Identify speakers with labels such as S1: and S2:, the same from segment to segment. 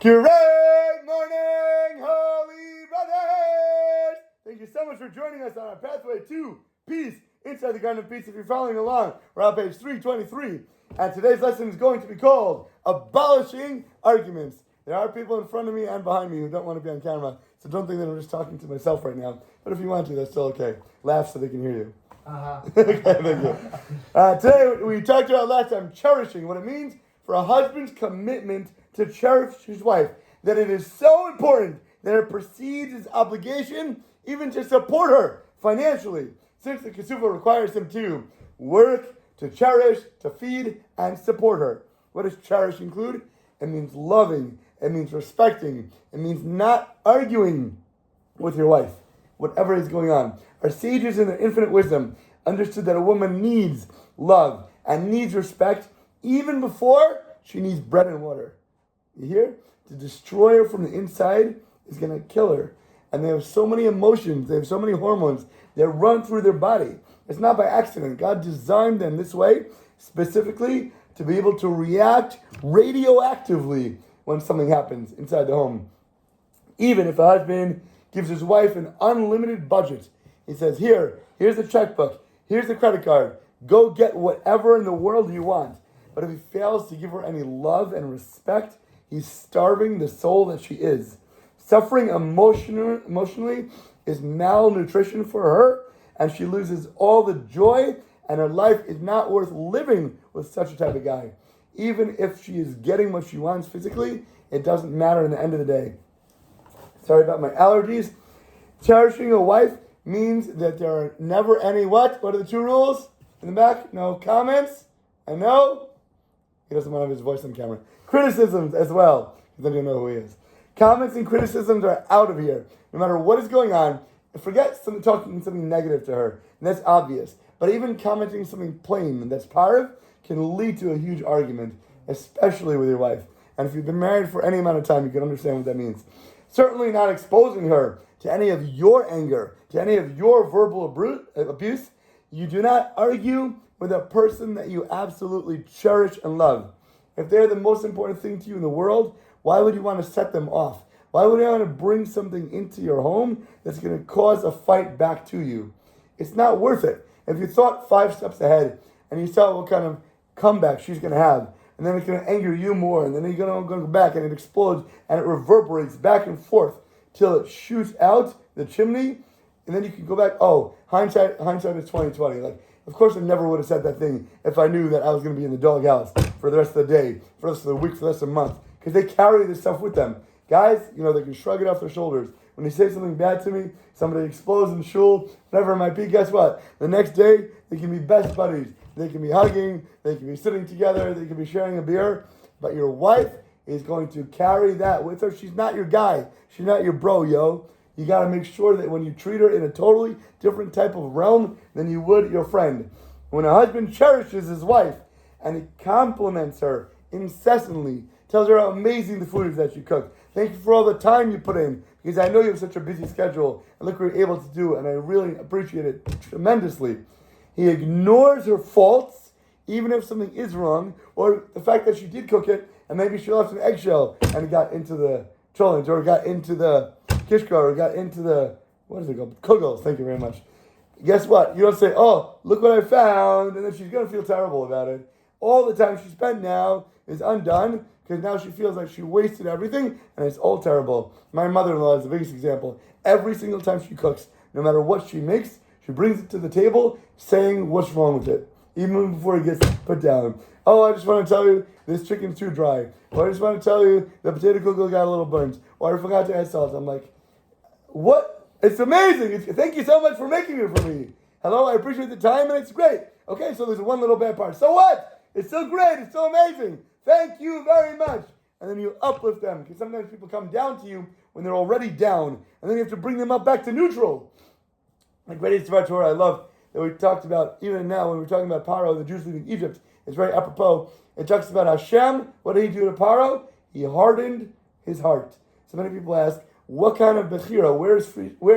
S1: Great morning, holy brothers! Thank you so much for joining us on our pathway to peace inside the Garden of Peace. If you're following along, we're on page 323, and today's lesson is going to be called Abolishing Arguments. There are people in front of me and behind me who don't want to be on camera, so don't think that I'm just talking to myself right now. But if you want to, that's still okay. Laugh so they can hear you. Okay, thank you. Today, we talked about last time cherishing, what it means for a husband's commitment to cherish his wife, that it is so important that it precedes his obligation even to support her financially, since the Kesufah requires him to work, to cherish, to feed, and support her. What does cherish include? It means loving, it means respecting, it means not arguing with your wife, whatever is going on. Our sages in their infinite wisdom understood that a woman needs love and needs respect even before she needs bread and water. You hear? To destroy her from the inside is going to kill her. And they have so many emotions, they have so many hormones that run through their body. It's not by accident. God designed them this way specifically to be able to react radioactively when something happens inside the home. Even if a husband gives his wife an unlimited budget, he says, here's the checkbook, here's the credit card, go get whatever in the world you want. But if he fails to give her any love and respect, he's starving the soul that she is. Suffering emotionally is malnutrition for her, and she loses all the joy, and her life is not worth living with such a type of guy. Even if she is getting what she wants physically, it doesn't matter in the end of the day. Sorry about my allergies. Cherishing a wife means that there are never any what? What are the two rules? In the back? No comments? I know. He doesn't want to have his voice on camera. Criticisms as well, because then you'll know who he is. Comments and criticisms are out of here. No matter what is going on, forget talking something negative to her. And that's obvious. But even commenting something plain that's parav can lead to a huge argument, especially with your wife. And if you've been married for any amount of time, you can understand what that means. Certainly not exposing her to any of your anger, to any of your verbal abuse. You do not argue with a person that you absolutely cherish and love. If they're the most important thing to you in the world, why would you want to set them off? Why would you want to bring something into your home that's going to cause a fight back to you? It's not worth it. If you thought 5 steps ahead and you saw what kind of comeback she's going to have, and then it's going to anger you more, and then you're going to go back and it explodes and it reverberates back and forth till it shoots out the chimney, and then you can go back, hindsight is 20/20. Like, of course I never would have said that thing if I knew that I was going to be in the doghouse for the rest of the day, for the rest of the week, for the rest of the month. Because they carry this stuff with them. Guys, they can shrug it off their shoulders. When they say something bad to me, somebody explodes in shul, whatever it might be, guess what? The next day, they can be best buddies. They can be hugging, they can be sitting together, they can be sharing a beer. But your wife is going to carry that with her. She's not your guy. She's not your bro, yo. You got to make sure that when you treat her in a totally different type of realm than you would your friend. When a husband cherishes his wife and he compliments her incessantly, tells her how amazing the food is that you cook. Thank you for all the time you put in, because I know you have such a busy schedule, and look what you're able to do, and I really appreciate it tremendously. He ignores her faults, even if something is wrong, or the fact that she did cook it, and maybe she left an eggshell, and it got into the cholent, or it got into the kishka, or it got into the, what is it called? Kugels, thank you very much. Guess what? You don't say, look what I found, and then she's going to feel terrible about it. All the time she spent now is undone, because now she feels like she wasted everything, and it's all terrible. My mother-in-law is the biggest example. Every single time she cooks, no matter what she makes, she brings it to the table, saying what's wrong with it, even before it gets put down. I just want to tell you, this chicken's too dry. Or I just want to tell you, the potato kugel got a little burnt. Or I forgot to add salt. I'm like, what? It's amazing. Thank you so much for making it for me. Hello, I appreciate the time, and it's great. Okay, so there's one little bad part. So what? It's still great. It's still amazing. Thank you very much. And then you uplift them, because sometimes people come down to you when they're already down, and then you have to bring them up back to neutral. Like Rabbi Eliezer, I love that we talked about, even now when we're talking about Paro, the Jews leaving Egypt, it's very apropos. It talks about Hashem. What did he do to Paro? He hardened his heart. So many people ask, what kind of Bechira? Where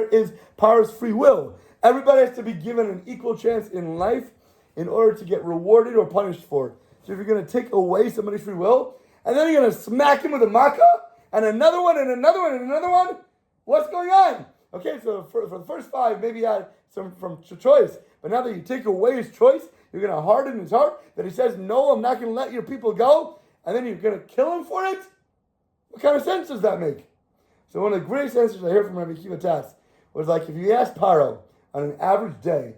S1: is Paro's free will? Everybody has to be given an equal chance in life in order to get rewarded or punished for it. So if you're going to take away somebody's free will, and then you're going to smack him with a makkah, and another one, and another one, and another one. What's going on? Okay, so for the first 5, maybe you had some from choice. But now that you take away his choice, you're going to harden his heart, that he says, no, I'm not going to let your people go, and then you're going to kill him for it? What kind of sense does that make? So one of the greatest answers I heard from Rabbi Kiva Tas was like, if you ask Paro on an average day,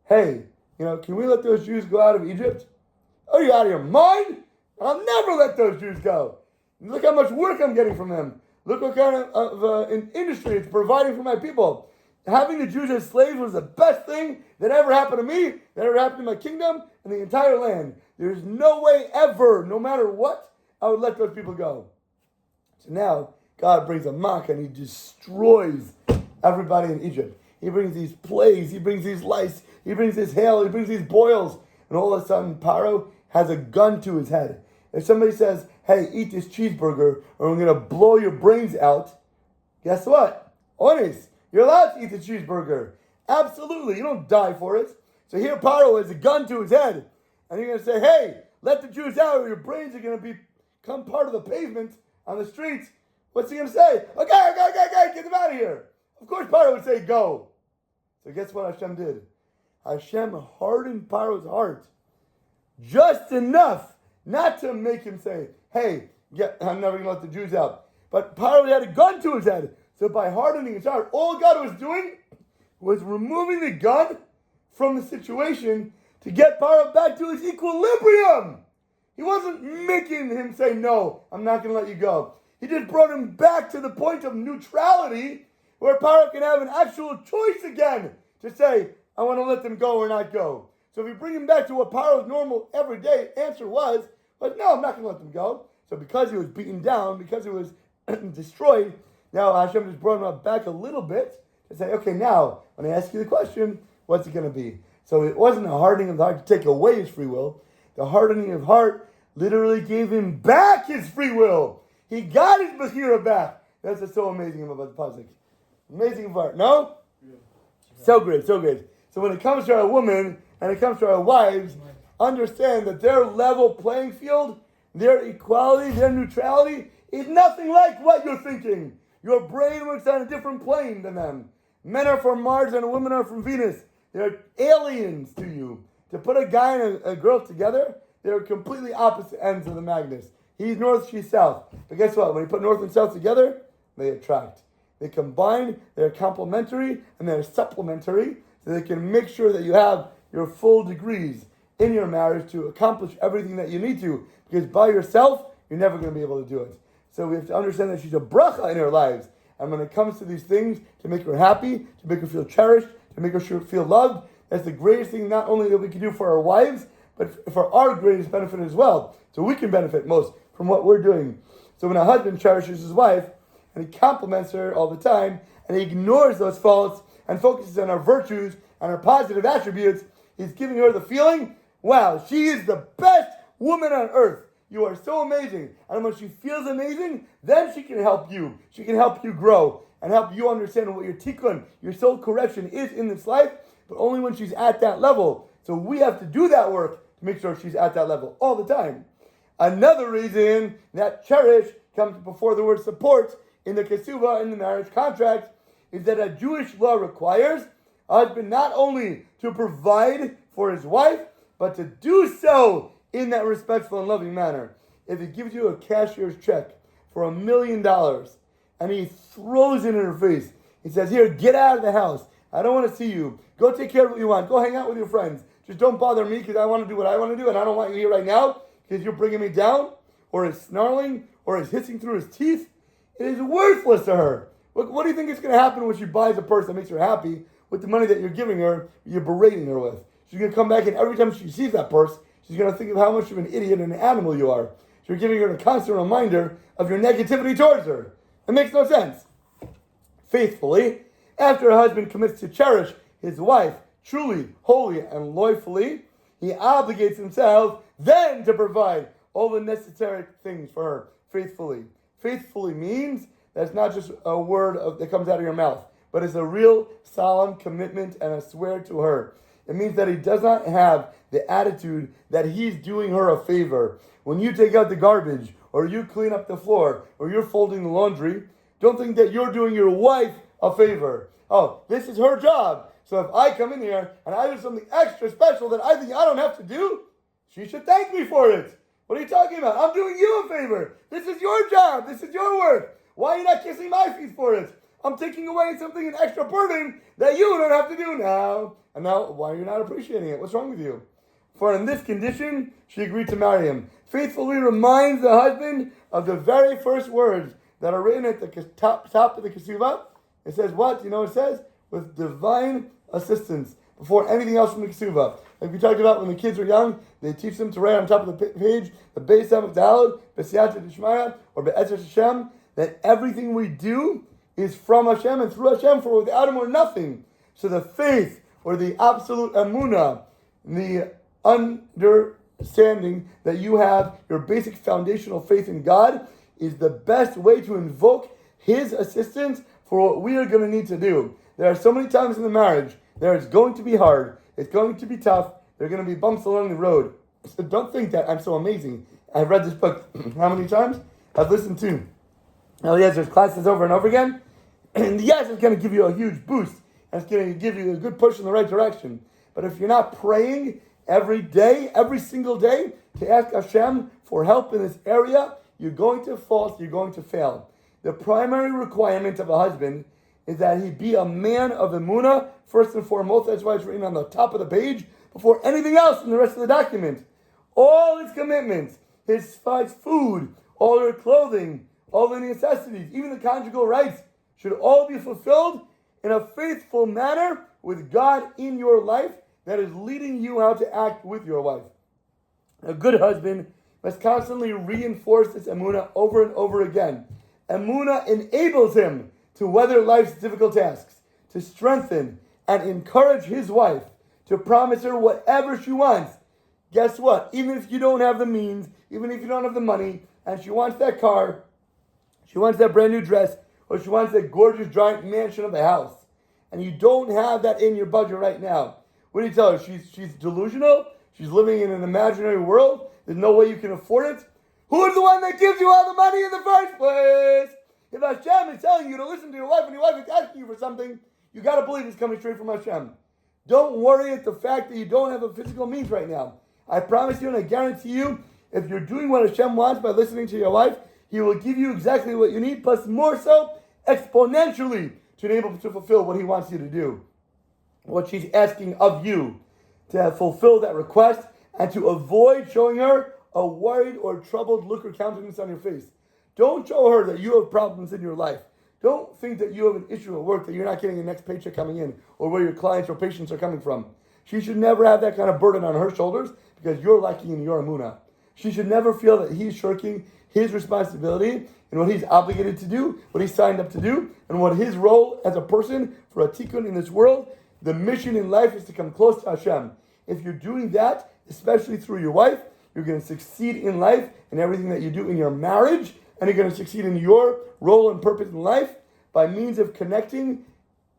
S1: hey, can we let those Jews go out of Egypt? Are you out of your mind? I'll never let those Jews go. Look how much work I'm getting from them. Look what kind of industry it's providing for my people. Having the Jews as slaves was the best thing that ever happened to me, that ever happened to my kingdom, and the entire land. There's no way ever, no matter what, I would let those people go. So now, God brings a mock and he destroys everybody in Egypt. He brings these plagues, he brings these lice, he brings this hail, he brings these boils, and all of a sudden Paro has a gun to his head. If somebody says, hey, eat this cheeseburger or I'm going to blow your brains out, guess what? Honest, you're allowed to eat the cheeseburger. Absolutely, you don't die for it. So here Paro has a gun to his head, and you're going to say, hey, let the Jews out or your brains are going to become part of the pavement on the streets. What's he going to say? Okay, get them out of here. Of course Paro would say go. So guess what Hashem did? Hashem hardened Paro's heart just enough not to make him say, hey, I'm never going to let the Jews out. But Paro had a gun to his head. So by hardening his heart, all God was doing was removing the gun from the situation to get Paro back to his equilibrium. He wasn't making him say, no, I'm not going to let you go. He just brought him back to the point of neutrality where Paro can have an actual choice again to say, I want to let them go or not go. So if you bring him back to what Paro's normal everyday answer was no, I'm not going to let them go. So because he was beaten down, because he was destroyed, now Hashem just brought him back a little bit to say, okay, now when I ask you the question, what's it going to be? So it wasn't a hardening of the heart to take away his free will. The hardening of heart literally gave him back his free will. He got his Bechira back. That's what's so amazing about the Pasuk. Amazing part, no? Yeah. So great. So when it comes to our women and it comes to our wives, understand that their level playing field, their equality, their neutrality is nothing like what you're thinking. Your brain works on a different plane than them. Men are from Mars and women are from Venus. They're aliens to you. To put a guy and a girl together, they're completely opposite ends of the magnet. He's north, she's south. But guess what? When you put north and south together, they attract. They combine, they're complementary, and they're supplementary, so they can make sure that you have your full degrees in your marriage to accomplish everything that you need to. Because by yourself, you're never going to be able to do it. So we have to understand that she's a bracha in our lives. And when it comes to these things, to make her happy, to make her feel cherished, to make her feel loved, that's the greatest thing not only that we can do for our wives, but for our greatest benefit as well. So we can benefit most from what we're doing. So when a husband cherishes his wife, and he compliments her all the time, and he ignores those faults, and focuses on her virtues and her positive attributes, he's giving her the feeling, wow, she is the best woman on earth. You are so amazing. And when she feels amazing, then she can help you. She can help you grow and help you understand what your tikkun, your soul correction is in this life, but only when she's at that level. So we have to do that work to make sure she's at that level all the time. Another reason that cherish comes before the word support in the Kesubah, in the marriage contract, is that a Jewish law requires a husband not only to provide for his wife, but to do so in that respectful and loving manner. If he gives you a cashier's check for $1 million and he throws it in her face, he says, here, get out of the house. I don't want to see you. Go take care of what you want. Go hang out with your friends. Just don't bother me because I want to do what I want to do and I don't want you here right now because you're bringing me down, or is snarling, or is hissing through his teeth. It is worthless to her. What do you think is going to happen when she buys a purse that makes her happy with the money that you're giving her, you're berating her with? She's going to come back and every time she sees that purse, she's going to think of how much of an idiot and an animal you are. So you're giving her a constant reminder of your negativity towards her. It makes no sense. Faithfully, after a husband commits to cherish his wife truly, wholly, and loyally, he obligates himself then to provide all the necessary things for her faithfully. Faithfully means that it's not just a word that comes out of your mouth, but it's a real solemn commitment and a swear to her. It means that he does not have the attitude that he's doing her a favor. When you take out the garbage, or you clean up the floor, or you're folding the laundry, don't think that you're doing your wife a favor. Oh, this is her job. So if I come in here and I do something extra special that I think I don't have to do, she should thank me for it. What are you talking about? I'm doing you a favor. This is your job. This is your work. Why are you not kissing my feet for it? I'm taking away something, an extra burden that you don't have to do now. And now, why are you not appreciating it? What's wrong with you? For in this condition, she agreed to marry him. Faithfully reminds the husband of the very first words that are written at the top of the Kesuvah. It says what? You know what it says? With divine assistance. Before anything else from the Kesuvah. Like we talked about when the kids were young, they teach them to write on top of the page, the Beis Samach Daled, B'Siyata D'Shmaya, or Be'ezer Hashem, that everything we do is from Hashem and through Hashem, for without Him we're nothing. So the faith, or the absolute emunah, the understanding that you have, your basic foundational faith in God, is the best way to invoke His assistance for what we are going to need to do. There are so many times in the marriage, there is going to be hard, it's going to be tough, there are going to be bumps along the road. So don't think that I'm so amazing. I've read this book how many times? I've listened to Eliezer's classes over and over again. And yes, it's going to give you a huge boost. And it's going to give you a good push in the right direction. But if you're not praying every day, every single day, to ask Hashem for help in this area, you're going to fall, you're going to fail. The primary requirement of a husband is that he be a man of emunah, first and foremost. That's why it's written on the top of the page, before anything else in the rest of the document. All his commitments, his food, all their clothing, all the necessities, even the conjugal rights, should all be fulfilled in a faithful manner with God in your life that is leading you how to act with your wife. A good husband must constantly reinforce this emunah over and over again. Emunah enables him to weather life's difficult tasks, to strengthen and encourage his wife, to promise her whatever she wants. Guess what? Even if you don't have the means, even if you don't have the money, and she wants that car, she wants that brand new dress, or she wants that gorgeous giant mansion of a house, and you don't have that in your budget right now, what do you tell her? She's delusional? She's living in an imaginary world? There's no way you can afford it? Who is the one that gives you all the money in the first place? If Hashem is telling you to listen to your wife and your wife is asking you for something, you got to believe it's coming straight from Hashem. Don't worry at the fact that you don't have a physical means right now. I promise you and I guarantee you, if you're doing what Hashem wants by listening to your wife, He will give you exactly what you need, plus more so, exponentially, to be able to fulfill what He wants you to do. What she's asking of you, to fulfill that request, and to avoid showing her a worried or troubled look or countenance on your face. Don't show her that you have problems in your life. Don't think that you have an issue at work, that you're not getting the next paycheck coming in, or where your clients or patients are coming from. She should never have that kind of burden on her shoulders because you're lacking in your emunah. She should never feel that he's shirking his responsibility and what he's obligated to do, what he signed up to do, and what his role as a person for a tikkun in this world. The mission in life is to come close to Hashem. If you're doing that, especially through your wife, you're going to succeed in life in everything that you do in your marriage, and you're going to succeed in your role and purpose in life by means of connecting,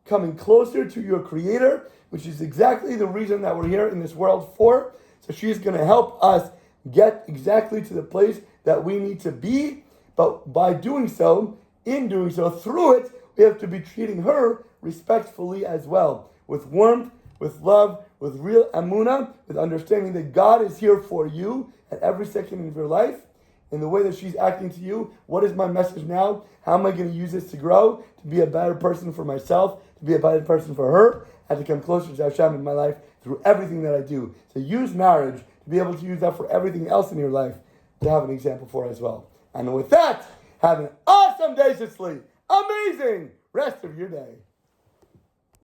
S1: coming closer to your Creator, which is exactly the reason that we're here in this world for. So she's going to help us get exactly to the place that we need to be. But by doing so, in doing so, through it, we have to be treating her respectfully as well, with warmth, with love, with real emunah, with understanding that God is here for you at every second of your life. In the way that she's acting to you, what is my message now? How am I going to use this to grow, to be a better person for myself, to be a better person for her, and to come closer to Hashem in my life through everything that I do. So use marriage to be able to use that for everything else in your life, to have an example for as well. And with that, have an awesome day, Cicely. Amazing rest of your day.